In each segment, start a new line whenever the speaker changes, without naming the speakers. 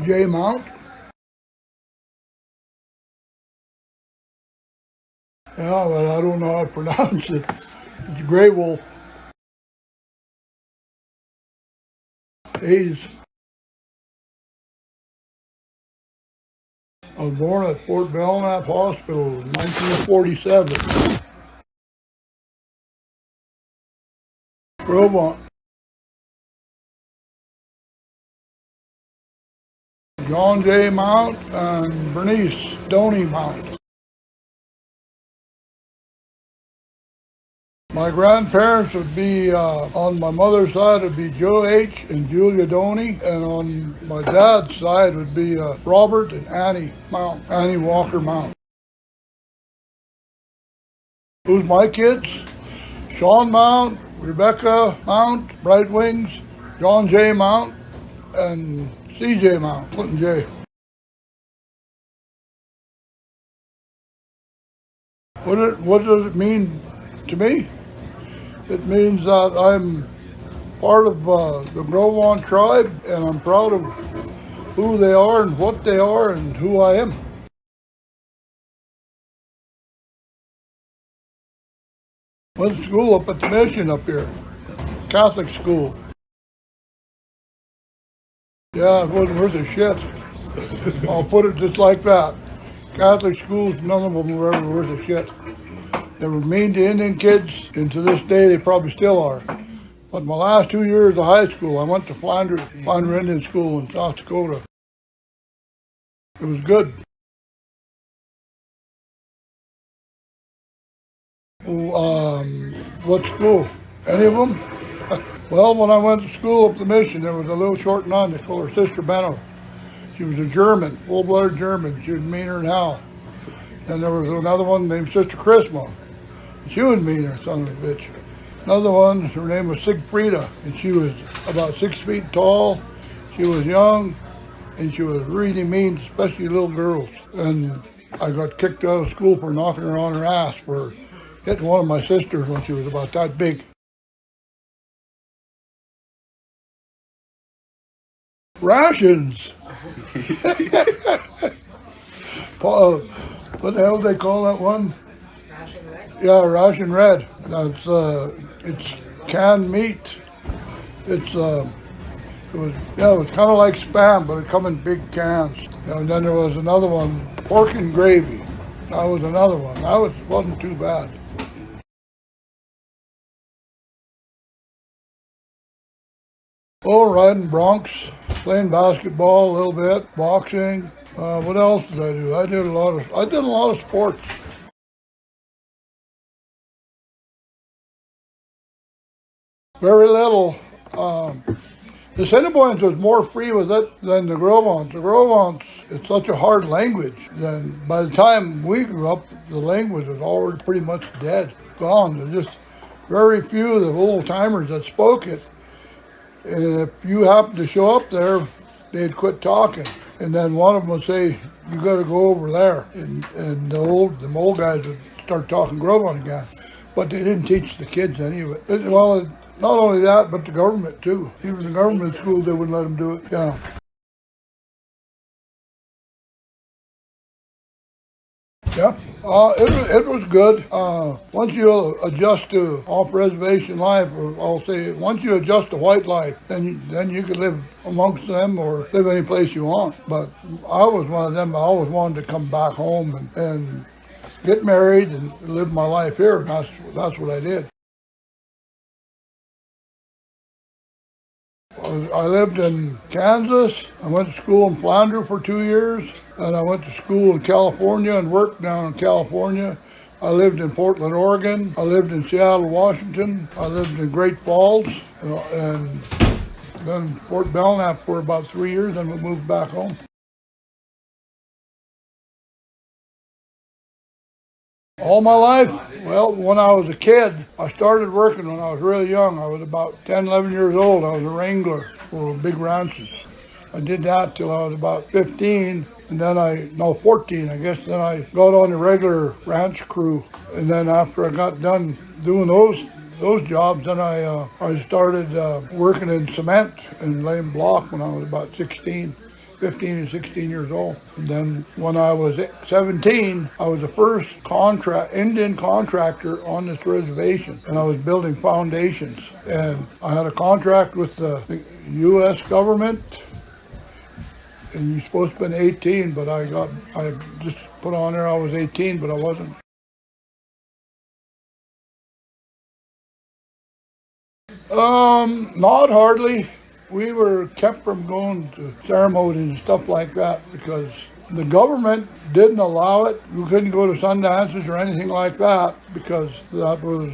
J Mount. Yeah, but I don't know how to pronounce it. It's gray wolf. Hays. I was born at Fort Belknap Hospital in 1947. Robot. John J. Mount and Bernice Donnie Mount. My grandparents would be, on my mother's side, would be Joe H. and Julia Donnie, and on my dad's side would be Robert and Aaniiih Mount, Aaniiih Walker Mount. Who's my kids? Sean Mount, Rebecca Mount, Bright Wings, John J. Mount, and CJ Mount, Clinton J. What does it mean to me? It means that I'm part of the Gros-Ventre tribe, and I'm proud of who they are and what they are and who I am. Went to school up at the mission up here, Catholic school. Yeah, it wasn't worth a shit. I'll put it just like that. Catholic schools, none of them were ever worth a shit. They were mean to Indian kids, and to this day they probably still are. But my last 2 years of high school, I went to Flanders Indian School in South Dakota. It was good. What school? Any of them? Well, when I went to school up the mission, there was a little short nun. They called her Sister Benno. She was a German, full-blooded German. She was meaner than hell. And there was another one named Sister Chrisma. She was meaner, son of a bitch. Another one, her name was Sigfrida, and she was about 6 feet tall. She was young, and she was really mean, especially little girls. And I got kicked out of school for knocking her on her ass for hitting one of my sisters when she was about that big. Rations. What the hell do they call that one?
Ration red?
Yeah, ration red. That's it's canned meat. It was kind of like Spam, but it come in big cans. And then there was another one, pork and gravy. That was another one. That wasn't too bad. Oh, riding broncs, playing basketball a little bit, boxing. What else did I do? I did a lot of sports. Very little. The Assiniboines was more free with it than the Gros-Ventre. The Gros-Ventre, it's such a hard language. Then by the time we grew up, the language was already pretty much dead, gone. There's just very few of the old timers that spoke it. And if you happened to show up there, they'd quit talking. And then one of them would say, "You got to go over there." And the old guys would start talking Gros-Ventre again. But they didn't teach the kids any of it. Well, not only that, but the government too. Even the government schools, they wouldn't let them do it. Yeah. Yeah, it was good. Once you adjust to off-reservation life, or I'll say, once you adjust to white life, then you can live amongst them or live any place you want. But I was one of them. I always wanted to come back home and get married and live my life here. And that's what I did. I lived in Kansas. I went to school in Flanders for 2 years. And I went to school in California and worked down in California. I lived in Portland, Oregon. I lived in Seattle, Washington. I lived in Great Falls. And then Fort Belknap for about 3 years, and we moved back home. All my life, well, when I was a kid, I started working when I was really young. I was about 10, 11 years old. I was a wrangler for big ranches. I did that till I was about 15, and then 14, I guess. Then I got on the regular ranch crew, and then after I got done doing those jobs, then I started working in cement and laying block when I was about 16. 15 and 16 years old. And then when I was 17, I was the first Indian contractor on this reservation, and I was building foundations. And I had a contract with the U.S. government, and you're supposed to have been 18, but I just put on there I was 18, but I wasn't. Not hardly. We were kept from going to ceremonies and stuff like that because the government didn't allow it. We couldn't go to sundances or anything like that because that was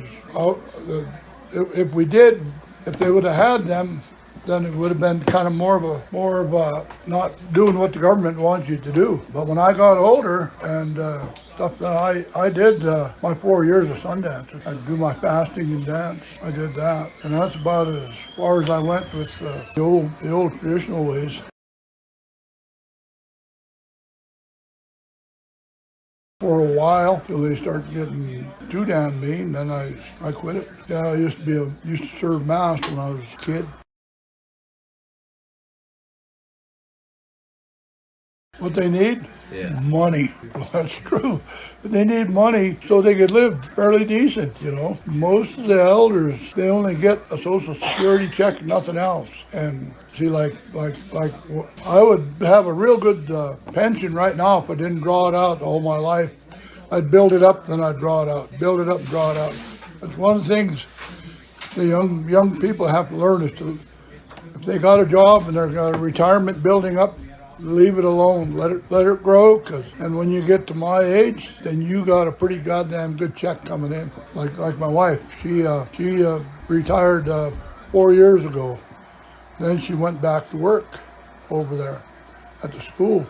if we did, if they would have had them, then it would have been kind of more of a not doing what the government wants you to do. But when I got older and stuff, that I did my 4 years of Sundance. I'd do my fasting and dance. I did that, and that's about as far as I went with the old traditional ways. For a while, till they started getting too damn mean, then I quit it. Yeah, I used to serve mass when I was a kid. What they need?
Yeah.
Money. Well, that's true. But they need money so they could live fairly decent, you know. Most of the elders, they only get a Social Security check, nothing else. And see, like I would have a real good pension right now if I didn't draw it out all my life. I'd build it up, then I'd draw it out. Build it up, draw it out. That's one of the things the young people have to learn is to, if they got a job and they've got a retirement building up, leave it alone. Let it grow. And when you get to my age, then you got a pretty goddamn good check coming in. Like my wife, she retired 4 years ago. Then she went back to work over there at the school,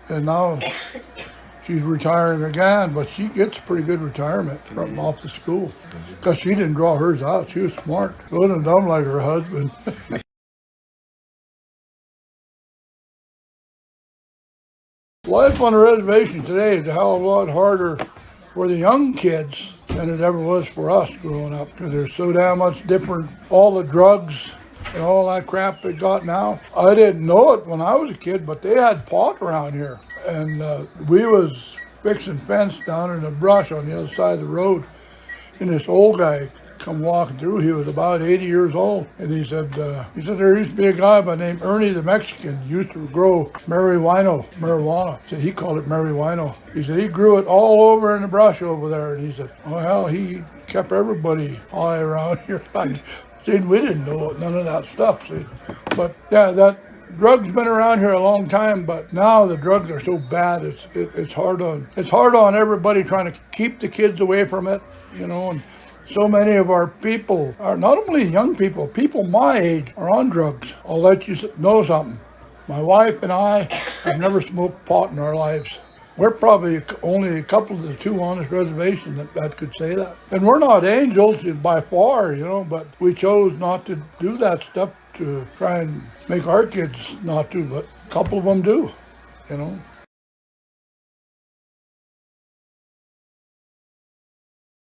and now she's retiring again. But she gets pretty good retirement from off the school because she didn't draw hers out. She was smart, good and dumb like her husband. Life on a reservation today is a hell of a lot harder for the young kids than it ever was for us growing up because there's so damn much different. All the drugs and all that crap they got now. I didn't know it when I was a kid, but they had pot around here. And we was fixing fence down in the brush on the other side of the road. And this old guy come walking through. He was about 80 years old, and he said there used to be a guy by the name Ernie the Mexican used to grow marijuana. So he called it marijuana. He said he grew it all over in the brush over there, and he said, oh hell, he kept everybody high around here. See, we didn't know none of that stuff. See, but yeah, that drugs been around here a long time, but now the drugs are so bad. It's hard on everybody trying to keep the kids away from it, you know. And so many of our people are not only young people my age are on drugs. I'll let you know something. My wife and I have never smoked pot in our lives. We're probably only a couple of the two on this reservation that could say that. And we're not angels by far, you know, but we chose not to do that stuff to try and make our kids not to, but a couple of them do, you know.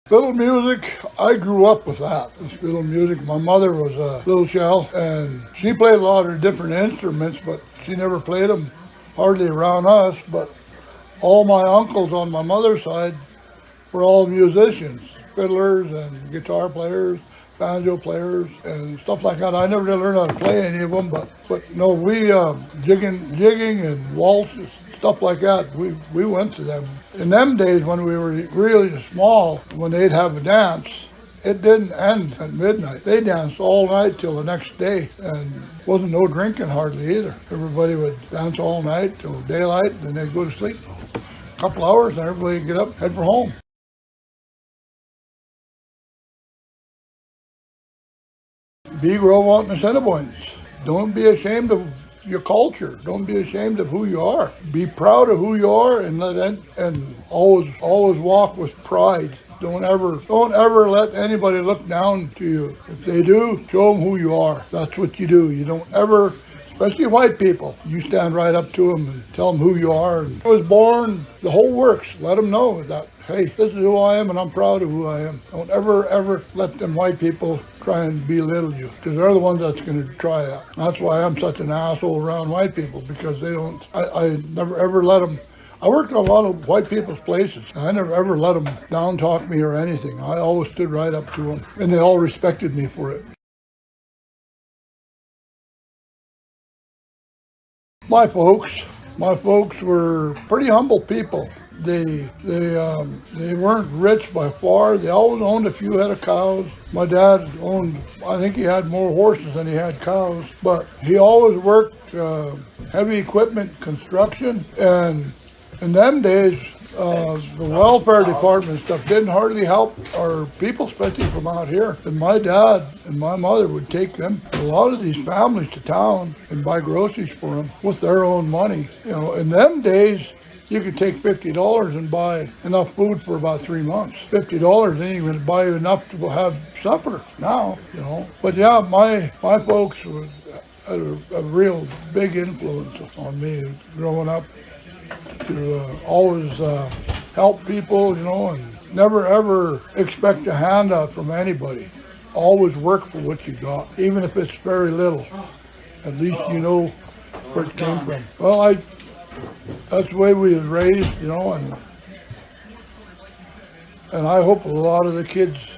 Fiddle music, I grew up with that. Fiddle music. My mother was a little shell, and she played a lot of different instruments, but she never played them hardly around us. But all my uncles on my mother's side were all musicians, fiddlers and guitar players, banjo players, and stuff like that. I never did learn how to play any of them, but no, we jigging and waltzes, stuff like that. We went to them. In them days when we were really small, when they'd have a dance, it didn't end at midnight. They danced all night till the next day, and wasn't no drinking hardly either. Everybody would dance all night till daylight, and then they'd go to sleep. A couple hours, and everybody would get up, head for home. Be Grow out in the Centerpoints. Don't be ashamed of your culture. Don't be ashamed of who you are. Be proud of who you are, and always walk with pride. Don't ever let anybody look down to you. If they do, show them who you are. That's what you do. You don't ever, especially white people, you stand right up to them and tell them who you are. And I was born, the whole works. Let them know that, hey, this is who I am, and I'm proud of who I am. Don't ever let them white people try and belittle you, because they're the ones that's going to try that. That's why I'm such an asshole around white people, because they don't, I never ever let them, I worked in a lot of white people's places. I never ever let them down talk me or anything. I always stood right up to them, and they all respected me for it. My folks were pretty humble people. They weren't rich by far. They always owned a few head of cows. My dad owned, I think he had more horses than he had cows, but he always worked heavy equipment construction. And in them days, the welfare department stuff didn't hardly help our people, especially from out here. And my dad and my mother would take them, a lot of these families, to town and buy groceries for them with their own money. You know, in them days, you could take $50 and buy enough food for about 3 months. $50 ain't even buy you enough to have supper now, you know. But yeah, my folks had a real big influence on me growing up, to always help people, you know, and never ever expect a handout from anybody. Always work for what you got, even if it's very little. At least you know where it came from. Well, that's the way we was raised, you know, and I hope a lot of the kids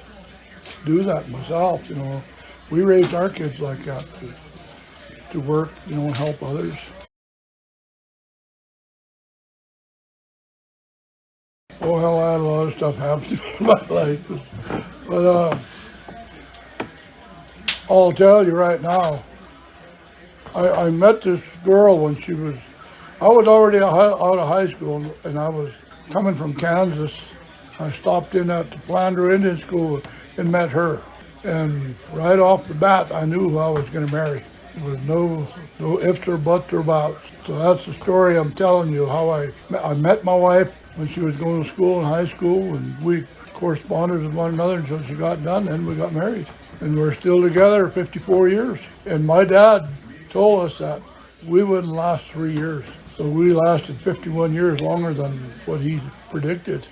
do that myself, you know. We raised our kids like that, to work, you know, and help others. Oh, hell, I had a lot of stuff happen to me in my life. But I'll tell you right now, I met this girl when I was already out of high school, and I was coming from Kansas. I stopped in at the Flandre Indian School and met her. And right off the bat, I knew who I was going to marry. There was no ifs or buts or bouts. So that's the story I'm telling you, how I met my wife when she was going to school in high school, and we corresponded with one another until she got done, and we got married. And we're still together 54 years. And my dad told us that we wouldn't last 3 years. So we lasted 51 years, longer than what he predicted.